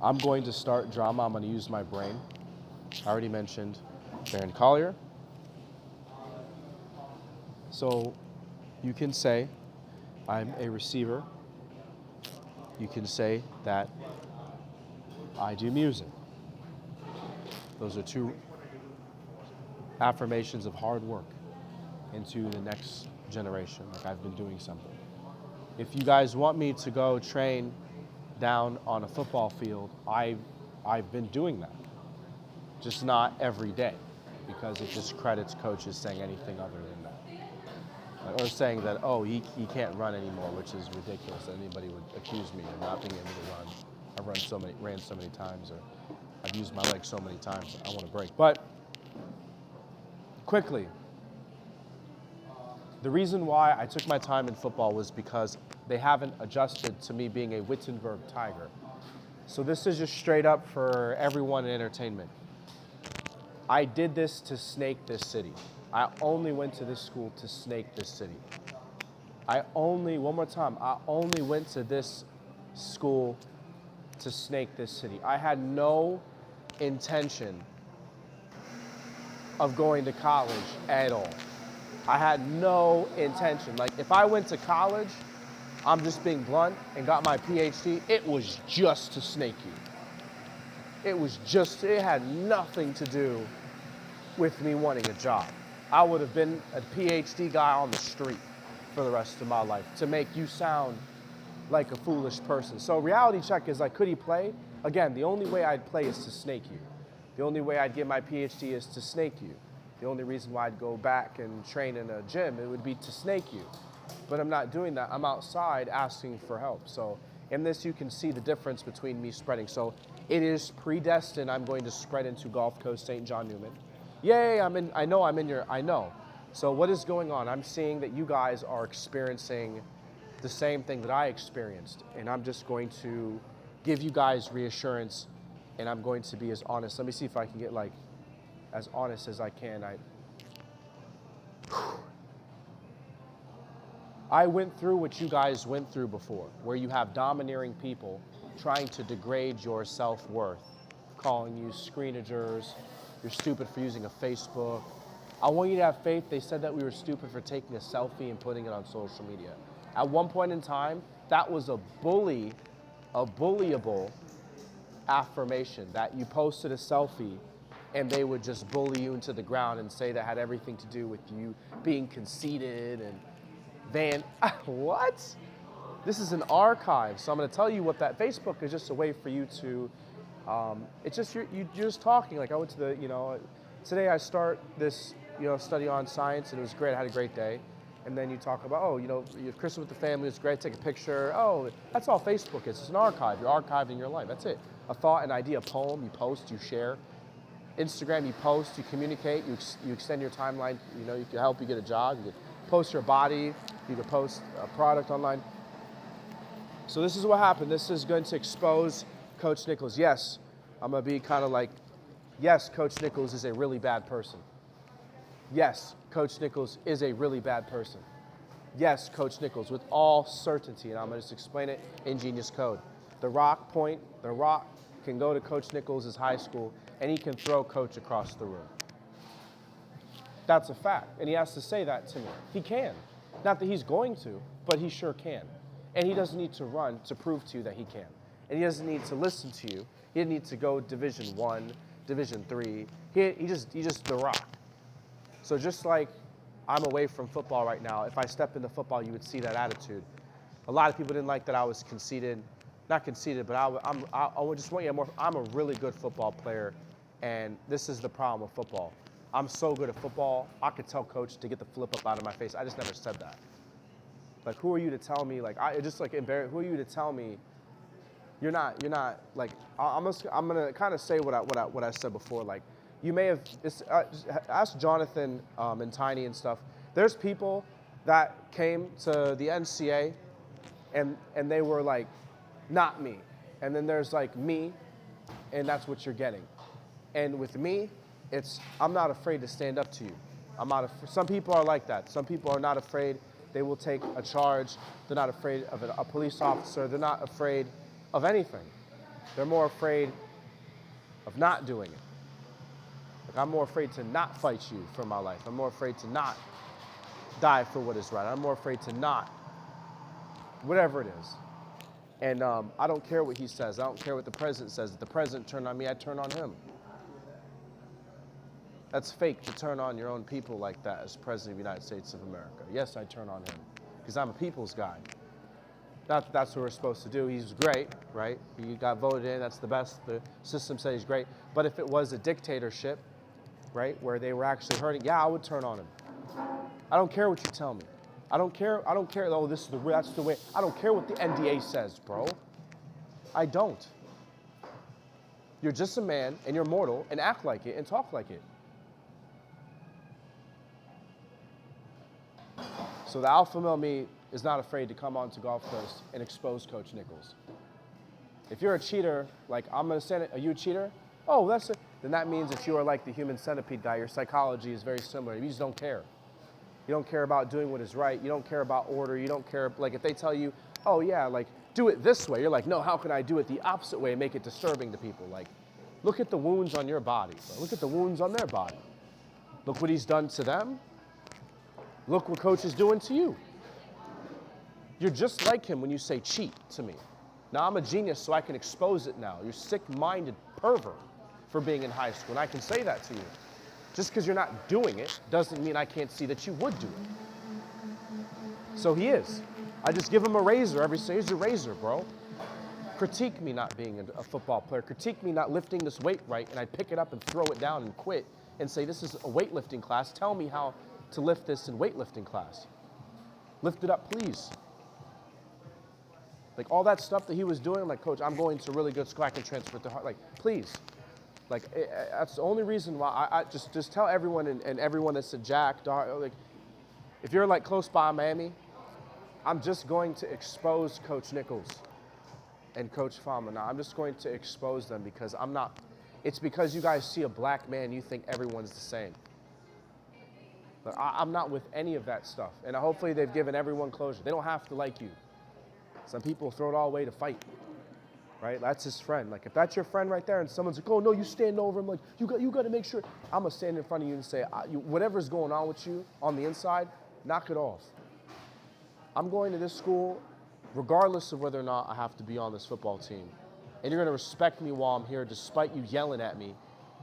I'm going to start drama. I'm going to use my brain. I already mentioned Baron Collier. So you can say I'm a receiver. You can say that I do music. Those are two affirmations of hard work into the next generation, like I've been doing something. If you guys want me to go train down on a football field, I've been doing that. Just not every day, because it discredits coaches saying anything other than that. Or saying that, oh, he can't run anymore, which is ridiculous. Anybody would accuse me of not being able to run. I've ran so many times, or I've used my legs so many times, I want to break. But quickly, the reason why I took my time in football was because they haven't adjusted to me being a Wittenberg Tiger. So this is just straight up for everyone in entertainment. I did this to snake this city. I only went to this school to snake this city. One more time, I only went to this school to snake this city. I had no intention of going to college at all. I had no intention. Like, if I went to college, I'm just being blunt, and got my PhD, it was just to snake you. It had nothing to do with me wanting a job. I would have been a PhD guy on the street for the rest of my life to make you sound like a foolish person. So reality check is like, could he play? Again, the only way I'd play is to snake you. The only way I'd get my PhD is to snake you. The only reason why I'd go back and train in a gym, it would be to snake you. But I'm not doing that. I'm outside asking for help. So in this, you can see the difference between me spreading. So it is predestined I'm going to spread into Gulf Coast, St. John Newman. Yay, I know. So what is going on? I'm seeing that you guys are experiencing the same thing that I experienced. And I'm just going to give you guys reassurance, and I'm going to be as honest. Let me see if I can get like as honest as I can. I went through what you guys went through before, where you have domineering people trying to degrade your self-worth, calling you screenagers, you're stupid for using a Facebook. I want you to have faith. They said that we were stupid for taking a selfie and putting it on social media. At one point in time, that was a bullyable affirmation, that you posted a selfie and they would just bully you into the ground and say that had everything to do with you being conceited and what? This is an archive, so I'm going to tell you what that Facebook is just a way for you to, it's just you're just talking. Like I went to today I start this study on science, and it was great. I had a great day, and then you talk about you're Christmas with the family. It's great. Take a picture. Oh, that's all Facebook is. It's an archive. You're archiving your life. That's it. A thought, an idea, a poem. You post, you share. Instagram, you post, you communicate. You extend your timeline. You can help you get a job. You can post your body. You can post a product online. So this is what happened. This is going to expose Coach Nichols. Yes, I'm going to be kind of like, yes, Coach Nichols is a really bad person. Yes, Coach Nichols is a really bad person. Yes, Coach Nichols, with all certainty, and I'm going to just explain it in Genius Code. The Rock can go to Coach Nichols' high school, and he can throw Coach across the room. That's a fact, and he has to say that to me. He can. Not that he's going to, but he sure can. And he doesn't need to run to prove to you that he can. And he doesn't need to listen to you. He doesn't need to go Division I, Division III. He's just The Rock. So just like I'm away from football right now, if I step into football, you would see that attitude. A lot of people didn't like that I was conceited. Not conceited, but I just want you to more. I'm a really good football player, and this is the problem with football. I'm so good at football, I could tell Coach to get the flip up out of my face. I just never said that. Like, who are you to tell me? Like, who are you to tell me? You're not. Like, I'm gonna kind of say what I said before. Like, you may have ask Jonathan and Tiny and stuff. There's people that came to the NCA, and they were like, not me. And then there's like me, and that's what you're getting. And with me, I'm not afraid to stand up to you. Some people are like that. Some people are not afraid. They will take a charge. They're not afraid of a police officer. They're not afraid of anything. They're more afraid of not doing it. Like, I'm more afraid to not fight you for my life. I'm more afraid to not die for what is right. I'm more afraid to not, whatever it is. And I don't care what he says. I don't care what the president says. If the president turned on me, I'd turn on him. That's fake to turn on your own people like that as president of the United States of America. Yes, I'd turn on him because I'm a people's guy. Not that that's what we're supposed to do. He's great, right? He got voted in. That's the best. The system says he's great. But if it was a dictatorship, right, where they were actually hurting, yeah, I would turn on him. I don't care what you tell me. I don't care. Oh, that's the way. I don't care what the NDA says, bro. I don't. You're just a man, and you're mortal, and act like it, and talk like it. So the alpha male me is not afraid to come onto Golf Coast and expose Coach Nichols. If you're a cheater, like I'm gonna send it, are you a cheater? Oh, then that means that you are like the human centipede guy. Your psychology is very similar. You just don't care. You don't care about doing what is right. You don't care about order. You don't care, like if they tell you, oh yeah, like do it this way. You're like, no, how can I do it the opposite way and make it disturbing to people? Like, look at the wounds on your body, bro. Look at the wounds on their body. Look what he's done to them. Look what Coach is doing to you. You're just like him when you say cheat to me. Now I'm a genius, so I can expose it now. You're sick-minded pervert for being in high school, and I can say that to you. Just because you're not doing it doesn't mean I can't see that you would do it. So he is. I just give him a razor every day. Here's your razor, bro. Critique me not being a football player. Critique me not lifting this weight right, and I pick it up and throw it down and quit and say, this is a weightlifting class. Tell me how to lift this in weightlifting class. Lift it up, please. Like all that stuff that he was doing, I'm like, Coach, I'm going to really good school. I can transfer to Harvard. Like, please. Like, that's the only reason why I just tell everyone and everyone that's a Jack, like, if you're like close by Miami, I'm just going to expose Coach Nichols and Coach Fama. Now, I'm just going to expose them because I'm not, it's because you guys see a black man, you think everyone's the same. But I'm not with any of that stuff. And hopefully they've given everyone closure. They don't have to like you. Some people throw it all away to fight. Right? That's his friend. Like, if that's your friend right there and someone's like, oh, no, you stand over him. Like, you got to make sure. I'm going to stand in front of you and say, whatever's going on with you on the inside, knock it off. I'm going to this school regardless of whether or not I have to be on this football team. And you're going to respect me while I'm here despite you yelling at me.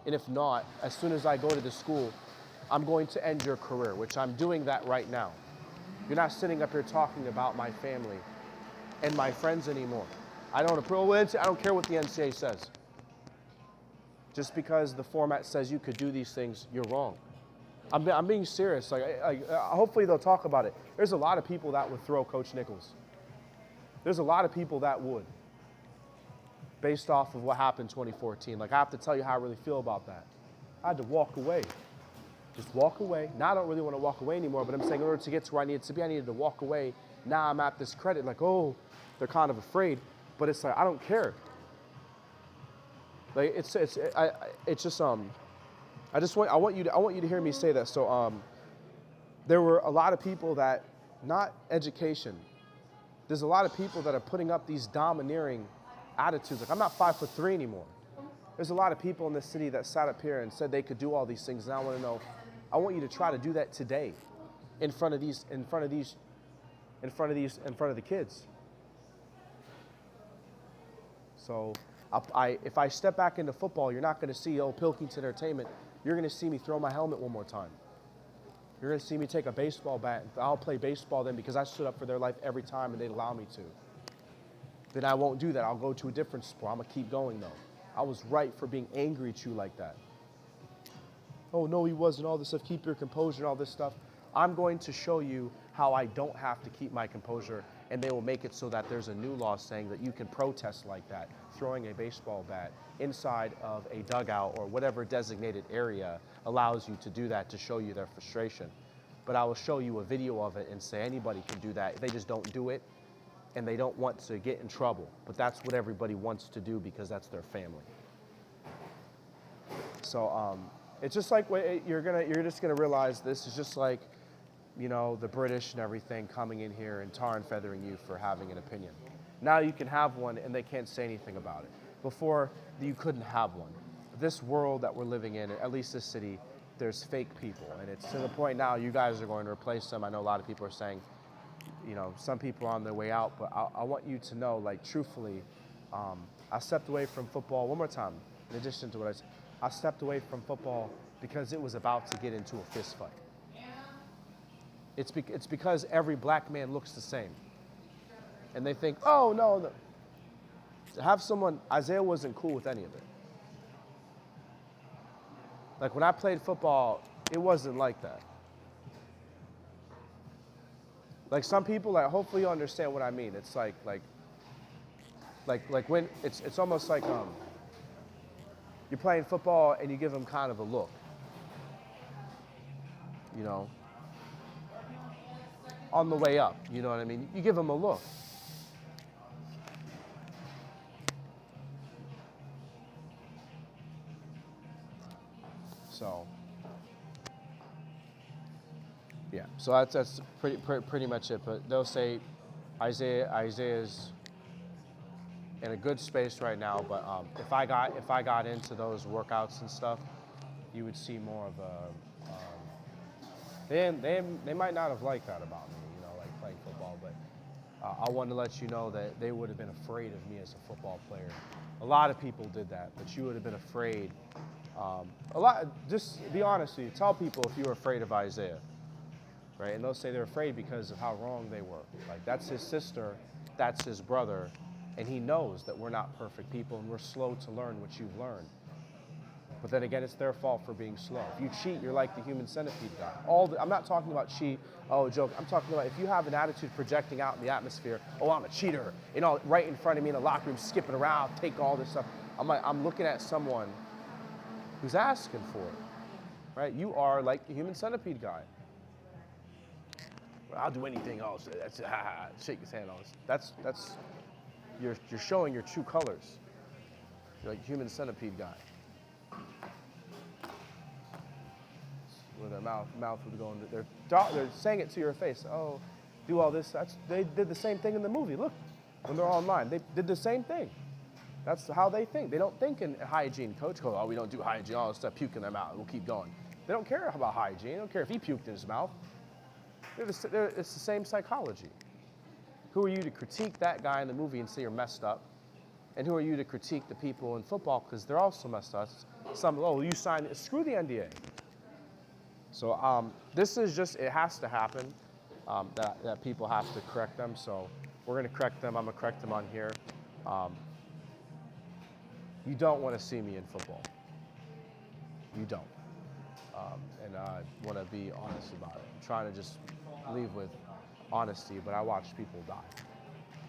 And if not, as soon as I go to the school, I'm going to end your career, which I'm doing that right now. You're not sitting up here talking about my family and my friends anymore. I don't care what the NCAA says. Just because the format says you could do these things, you're wrong. I'm being serious. Hopefully they'll talk about it. There's a lot of people that would throw Coach Nichols. There's a lot of people that would, based off of what happened in 2014. Like, I have to tell you how I really feel about that. I had to walk away. Just walk away. Now I don't really want to walk away anymore, but I'm saying in order to get to where I needed to be, I needed to walk away. Now I'm at this credit, like, oh, they're kind of afraid. But it's like, I don't care. Like, I want you to hear me say that. So there were a lot of people that, not education, there's a lot of people that are putting up these domineering attitudes. Like, I'm not 5'3" anymore. There's a lot of people in this city that sat up here and said they could do all these things, and I want to know, I want you to try to do that today in front of the kids. So if I step back into football, you're not going to see, oh, Pilkington Entertainment. You're going to see me throw my helmet one more time. You're going to see me take a baseball bat. I'll play baseball then because I stood up for their life every time and they'd allow me to. Then I won't do that. I'll go to a different sport. I'm going to keep going, though. I was right for being angry at you like that. Oh, no, he wasn't, all this stuff. Keep your composure and all this stuff. I'm going to show you how I don't have to keep my composure, and they will make it so that there's a new law saying that you can protest like that, throwing a baseball bat inside of a dugout or whatever designated area allows you to do that to show you their frustration. But I will show you a video of it and say anybody can do that. They just don't do it, and they don't want to get in trouble. But that's what everybody wants to do because that's their family. So it's just like you're just gonna realize this is just like, you know, the British and everything coming in here and tar and feathering you for having an opinion. Now you can have one and they can't say anything about it. before you couldn't have one. This world that we're living in, at least this city, there's fake people. And it's to the point now you guys are going to replace them. I know a lot of people are saying, you know, some people are on their way out, but I want you to know, like, truthfully, I stepped away from football one more time, in addition to what I said. I stepped away from football because it was about to get into a fist fight. It's because every black man looks the same. And they think, oh, no. To have someone, Isaiah wasn't cool with any of it. Like, when I played football, it wasn't like that. Like, some people, like, hopefully you understand what I mean. It's like when, it's almost like you're playing football and you give them kind of a look. You know? On the way up, you know what I mean? You give them a look. So, yeah. So that's pretty much it. But they'll say Isaiah's in a good space right now. But if I got into those workouts and stuff, you would see more of a. They might not have liked that about me, you know, like playing football. But I wanted to let you know that they would have been afraid of me as a football player. A lot of people did that, but you would have been afraid. Just be honest with you. Tell people if you were afraid of Isaiah, right? And they'll say they're afraid because of how wrong they were. Like, that's his sister, that's his brother, and he knows that we're not perfect people and we're slow to learn what you've learned. But then again, it's their fault for being slow. If you cheat, you're like the human centipede guy. I'm not talking about cheat, oh, joke. I'm talking about if you have an attitude projecting out in the atmosphere, oh, I'm a cheater, you know, right in front of me in the locker room, skipping around, take all this stuff. I'm looking at someone who's asking for it, right? You are like the human centipede guy. Well, I'll do anything else. That's shake his hand on this. That's you're showing your true colors. You're like human centipede guy. Where their mouth would go into, they're saying it to your face. Oh, do all this. They did the same thing in the movie. Look, when they're online, they did the same thing. That's how they think. They don't think in hygiene. Coach goes, oh, we don't do hygiene. All this stuff, puke in their mouth. We'll keep going. They don't care about hygiene. They don't care if he puked in his mouth. It's the same psychology. Who are you to critique that guy in the movie and say you're messed up? And who are you to critique the people in football because they're also messed up? You signed it. Screw the NDA. So this is just, it has to happen, that people have to correct them. So we're going to correct them. I'm going to correct them on here. You don't want to see me in football. You don't. And I want to be honest about it. I'm trying to just leave with honesty, but I watch people die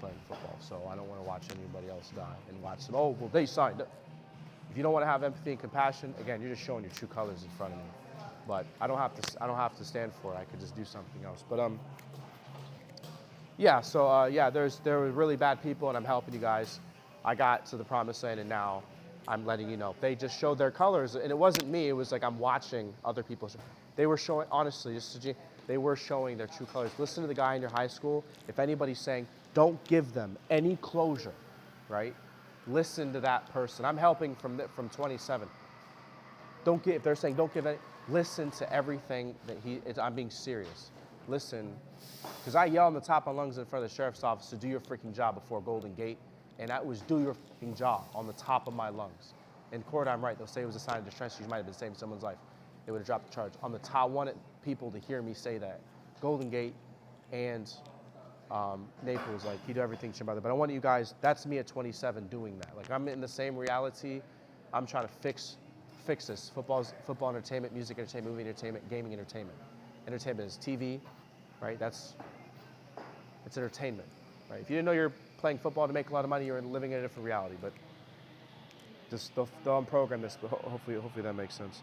playing football. So I don't want to watch anybody else die and watch them, oh, well, they signed it. If you don't want to have empathy and compassion, again, you're just showing your true colors in front of me. But I don't have to stand for it. I could just do something else. But yeah. So yeah, there were really bad people, and I'm helping you guys. I got to the promised land, and now I'm letting you know. They just showed their colors, and it wasn't me. It was like I'm watching other people. They were showing, honestly, they were showing their true colors. Listen to the guy in your high school. If anybody's saying, don't give them any closure, right? Listen to that person. I'm helping from 27. If they're saying don't give any, listen to everything that I'm being serious. Listen, because I yell on the top of my lungs in front of the sheriff's office to do your freaking job before Golden Gate, and that was do your freaking job on the top of my lungs. In court, I'm right. They'll say it was a sign of distress. You might have been saving someone's life. They would have dropped the charge. On the top, I wanted people to hear me say that. Golden Gate and Naples, like, he did everything to your mother. But I want you guys, that's me at 27 doing that. Like, I'm in the same reality. I'm trying to fix this. Football entertainment, music entertainment, movie entertainment, gaming entertainment. Entertainment is TV, right? It's entertainment, right? If you didn't know you're playing football to make a lot of money, you're living in a different reality. But just they'll unprogram this, but hopefully that makes sense.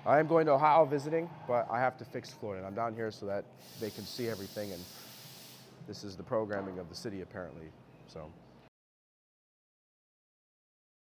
I am going to Ohio visiting, but I have to fix Florida. And I'm down here so that they can see everything, and this is the programming of the city apparently. So.